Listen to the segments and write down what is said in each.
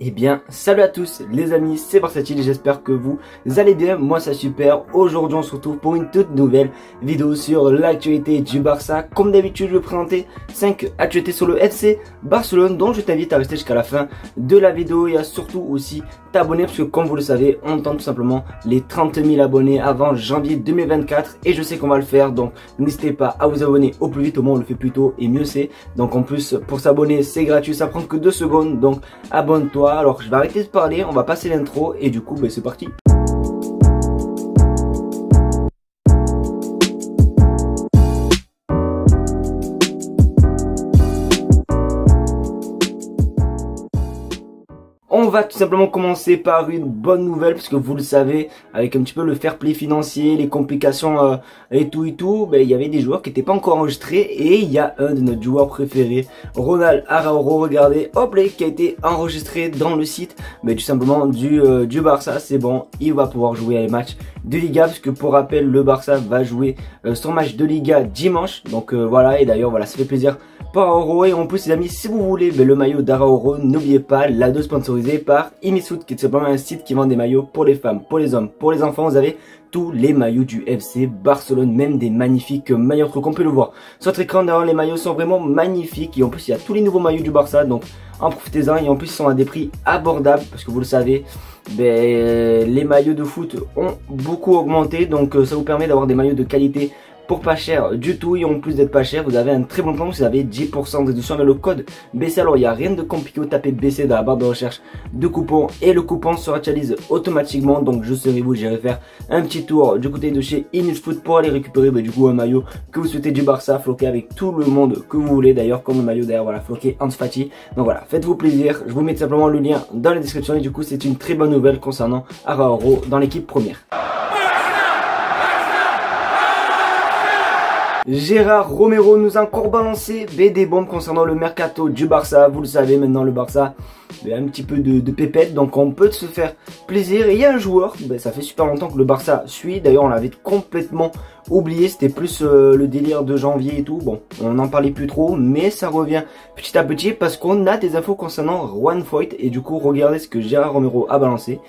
Eh bien, salut à tous les amis, c'est Versatile et j'espère que vous allez bien, moi ça super. Aujourd'hui on se retrouve pour une toute nouvelle vidéo sur l'actualité du Barça. Comme d'habitude je vais présenter 5 actualités sur le FC Barcelone, dont je t'invite à rester jusqu'à la fin de la vidéo et à surtout aussi t'abonner parce que comme vous le savez, on tente tout simplement les 30 000 abonnés avant janvier 2024 et je sais qu'on va le faire, donc n'hésitez pas à vous abonner au plus vite, au moins on le fait plus tôt et mieux c'est. Donc en plus pour s'abonner c'est gratuit, ça prend que 2 secondes, donc abonne-toi. Alors je vais arrêter de parler, on va passer l'intro et du coup c'est parti. On va tout simplement commencer par une bonne nouvelle parce que vous le savez, avec un petit peu le fair play financier, les complications et tout, il y avait des joueurs qui n'étaient pas encore enregistrés et il y a un de nos joueurs préférés, Ronald Araujo, regardez, hop là, qui a été enregistré dans le site tout simplement du Barça. C'est bon, il va pouvoir jouer à les matchs de Liga parce que pour rappel, le Barça va jouer son match de Liga dimanche. Donc voilà, et d'ailleurs voilà, ça fait plaisir pour Araujo. Et en plus les amis, si vous voulez le maillot d'Araujo, n'oubliez pas l'ado sponsorisé par Imisfoot, qui est simplement un site qui vend des maillots pour les femmes, pour les hommes, pour les enfants. Vous avez tous les maillots du FC Barcelone, même des magnifiques maillots, comme on peut le voir sur votre écran. D'ailleurs les maillots sont vraiment magnifiques et en plus il y a tous les nouveaux maillots du Barça, donc en profitez-en. Et en plus ils sont à des prix abordables parce que vous le savez, les maillots de foot ont beaucoup augmenté, donc ça vous permet d'avoir des maillots de qualité pour pas cher du tout. Et en plus d'être pas cher, vous avez un très bon plan, vous avez 10% de réduction avec le code BC. Alors il n'y a rien de compliqué, vous tapez BC dans la barre de recherche de coupons et le coupon se actualise automatiquement. Donc je serai vous, j'irai faire un petit tour du côté de chez Inisfoot pour aller récupérer du coup un maillot que vous souhaitez du Barça, floqué avec tout le monde que vous voulez, d'ailleurs comme le maillot d'ailleurs, voilà, floqué Ansu Fati. Donc voilà, faites-vous plaisir, je vous mets simplement le lien dans la description et du coup c'est une très bonne nouvelle concernant Araujo dans l'équipe première. Gérard Romero nous a encore balancé des bombes concernant le mercato du Barça. Vous le savez maintenant, le Barça a un petit peu de pépette, donc on peut se faire plaisir. Et il y a un joueur, ça fait super longtemps que le Barça suit, d'ailleurs on l'avait complètement oublié, c'était plus le délire de janvier et tout. Bon, on n'en parlait plus trop, mais ça revient petit à petit parce qu'on a des infos concernant Juan Foyth. Et du coup regardez ce que Gérard Romero a balancé.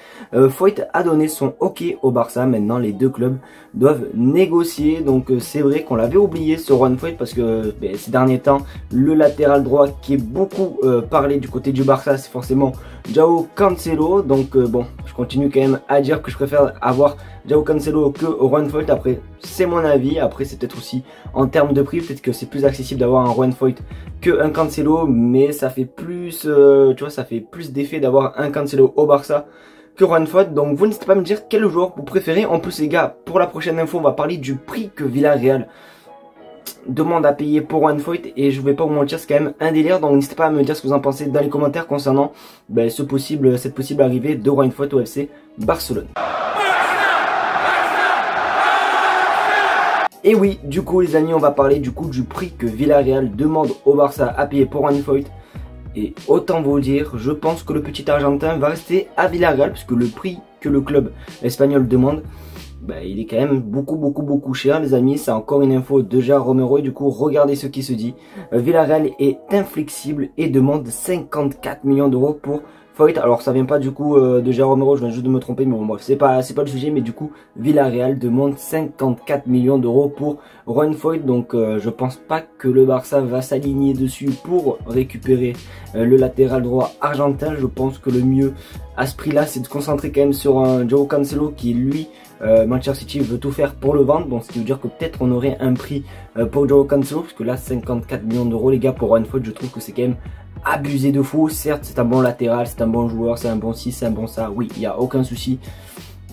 Foyth a donné son OK au Barça. Maintenant les deux clubs doivent négocier, donc c'est vrai qu'on l'avait oublié ce Juan Foyth parce que ces derniers temps le latéral droit qui est beaucoup parlé du côté du Barça, c'est forcément João Cancelo. Donc bon, je continue quand même à dire que je préfère avoir João Cancelo que Juan Foyth. Après c'est mon avis, après c'est peut-être aussi en termes de prix, peut-être que c'est plus accessible d'avoir un Juan Foyth que un Cancelo, mais ça fait plus tu vois, ça fait plus d'effet d'avoir un Cancelo au Barça que Juan Foyth. Donc vous n'hésitez pas à me dire quel joueur vous préférez. En plus les gars, pour la prochaine info on va parler du prix que Villarreal demande à payer pour Juan Foyth et je vais pas vous mentir, c'est quand même un délire. Donc n'hésitez pas à me dire ce que vous en pensez dans les commentaires concernant cette possible arrivée de Juan Foyth au FC Barcelone. Et oui, du coup les amis, on va parler du coup du prix que Villarreal demande au Barça à payer pour Juan Foyth. Et autant vous dire, je pense que le petit Argentin va rester à Villarreal puisque le prix que le club espagnol demande, il est quand même beaucoup cher les amis. C'est encore une info de Gérard Romero et du coup regardez ce qui se dit. Villarreal est inflexible et demande 54 millions d'euros pour Foyth. Alors ça vient pas du coup de Gérard Romero, je viens juste de me tromper, mais bon bref, c'est pas le sujet. Mais du coup Villarreal demande 54 millions d'euros pour Juan Foyth. Donc je pense pas que le Barça va s'aligner dessus pour récupérer le latéral droit argentin. Je pense que le mieux à ce prix là c'est de se concentrer quand même sur un João Cancelo qui lui Manchester City veut tout faire pour le vendre. Donc ce qui veut dire que peut-être on aurait un prix pour João Cancelo, parce que là 54 millions d'euros les gars pour Juan Foyth, je trouve que c'est quand même abusé de fou. Certes c'est un bon latéral, c'est un bon joueur, c'est un bon ci, c'est un bon ça, oui il n'y a aucun souci,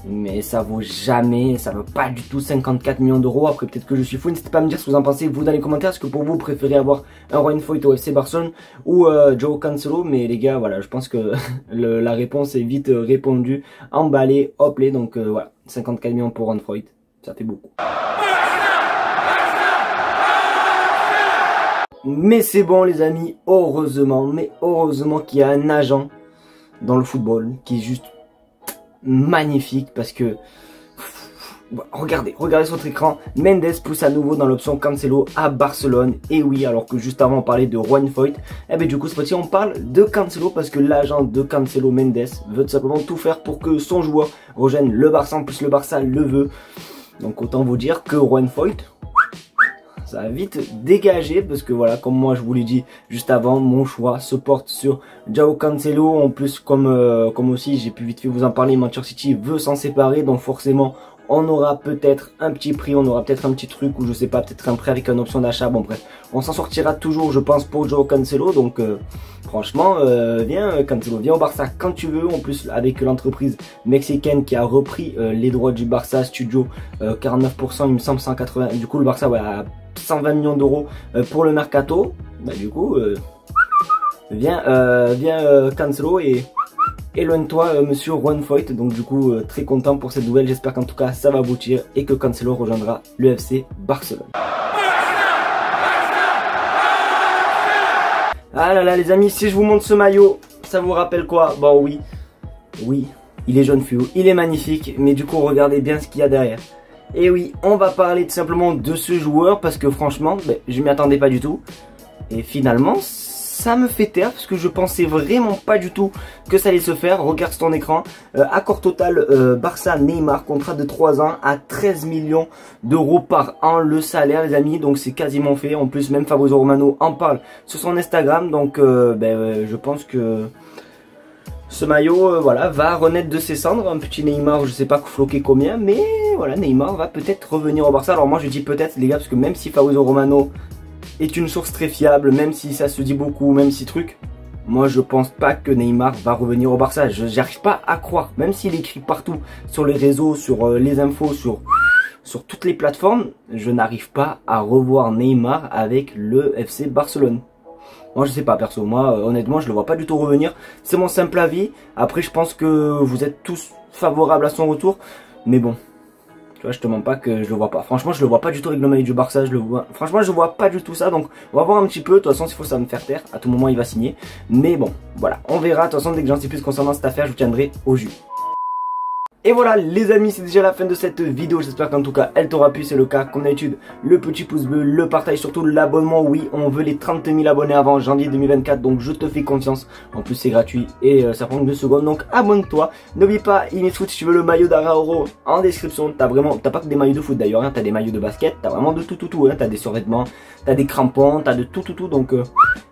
mais ça vaut jamais, ça vaut pas du tout 54 millions d'euros. Après peut-être que je suis fou, n'hésitez pas à me dire ce que vous en pensez vous dans les commentaires. Est-ce que pour vous préférez avoir un Juan Foyth au FC Barcelone ou João Cancelo? Mais les gars voilà, je pense que la réponse est vite répondue, emballée, hop les. Donc voilà, 54 millions pour Juan Foyth, ça fait beaucoup. Mais c'est bon les amis, heureusement qu'il y a un agent dans le football qui est juste magnifique, parce que regardez sur votre écran, Mendes pousse à nouveau dans l'option Cancelo à Barcelone. Et oui, alors que juste avant on parlait de Juan Foyth, et bien du coup cette fois-ci on parle de Cancelo parce que l'agent de Cancelo, Mendes, veut tout simplement tout faire pour que son joueur rejoigne le Barça. En plus le Barça le veut. Donc autant vous dire que Juan Foyth, ça va vite dégager parce que voilà, comme moi je vous l'ai dit juste avant, mon choix se porte sur João Cancelo. En plus comme aussi j'ai pu vite fait vous en parler, Manchester City veut s'en séparer, donc forcément on aura peut-être un petit prix, on aura peut-être un petit truc ou je sais pas, peut-être un prêt avec une option d'achat. Bon bref, on s'en sortira toujours je pense pour João Cancelo. Donc franchement viens Cancelo, viens au Barça quand tu veux. En plus avec l'entreprise mexicaine qui a repris les droits du Barça Studio, 49% il me semble, 180, du coup le Barça ouais, a 120 millions d'euros pour le mercato. Bah du coup viens Cancelo et éloigne-toi monsieur Juan Foyth. Donc du coup très content pour cette nouvelle, j'espère qu'en tout cas ça va aboutir et que Cancelo rejoindra le FC Barcelone. Ah là là les amis, si je vous montre ce maillot, ça vous rappelle quoi? Bon oui, il est jaune fluo, il est magnifique, mais du coup regardez bien ce qu'il y a derrière. Et oui, on va parler tout simplement de ce joueur parce que franchement, je m'y attendais pas du tout. Et finalement, ça me fait taire parce que je pensais vraiment pas du tout que ça allait se faire. Regarde sur ton écran, accord total Barça Neymar, contrat de 3 ans à 13 millions d'euros par an le salaire les amis. Donc c'est quasiment fait. En plus même Fabrizio Romano en parle sur son Instagram. Donc je pense que ce maillot voilà, va renaître de ses cendres. Un petit Neymar, je sais pas floquer combien, mais voilà, Neymar va peut-être revenir au Barça. Alors moi je dis peut-être les gars, parce que même si Fabrizio Romano est une source très fiable, même si ça se dit beaucoup, même si truc, moi je pense pas que Neymar va revenir au Barça. J'arrive pas à croire, même s'il écrit partout sur les réseaux, sur les infos, sur toutes les plateformes, je n'arrive pas à revoir Neymar avec le FC Barcelone. Moi je sais pas perso, moi honnêtement je le vois pas du tout revenir. C'est mon simple avis. Après je pense que vous êtes tous favorables à son retour. Mais bon, tu vois, je te mens pas que je le vois pas. Franchement je le vois pas du tout avec le maillot du Barça. Franchement je vois pas du tout ça. Donc on va voir un petit peu. De toute façon s'il faut ça va me faire taire. À tout moment il va signer. Mais bon voilà, on verra. De toute façon dès que j'en sais plus concernant cette affaire, je vous tiendrai au jus. Et voilà les amis, c'est déjà la fin de cette vidéo, j'espère qu'en tout cas elle t'aura plu, c'est le cas, comme d'habitude, le petit pouce bleu, le partage, surtout l'abonnement, oui, on veut les 30 000 abonnés avant janvier 2024, donc je te fais confiance, en plus c'est gratuit et ça prend 2 secondes, donc abonne-toi, n'oublie pas, Inesfoot, si tu veux le maillot d'Arauro, en description, t'as pas que des maillots de foot d'ailleurs, hein, t'as des maillots de basket, t'as vraiment de tout, hein, t'as des survêtements, t'as des crampons, t'as de tout, donc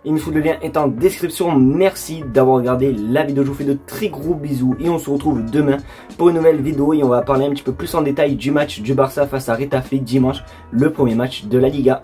Inesfoot, le lien est en description. Merci d'avoir regardé la vidéo, je vous fais de très gros bisous et on se retrouve demain pour une nouvelle vidéo et on va parler un petit peu plus en détail du match du Barça face à Retafe dimanche, le premier match de la Liga.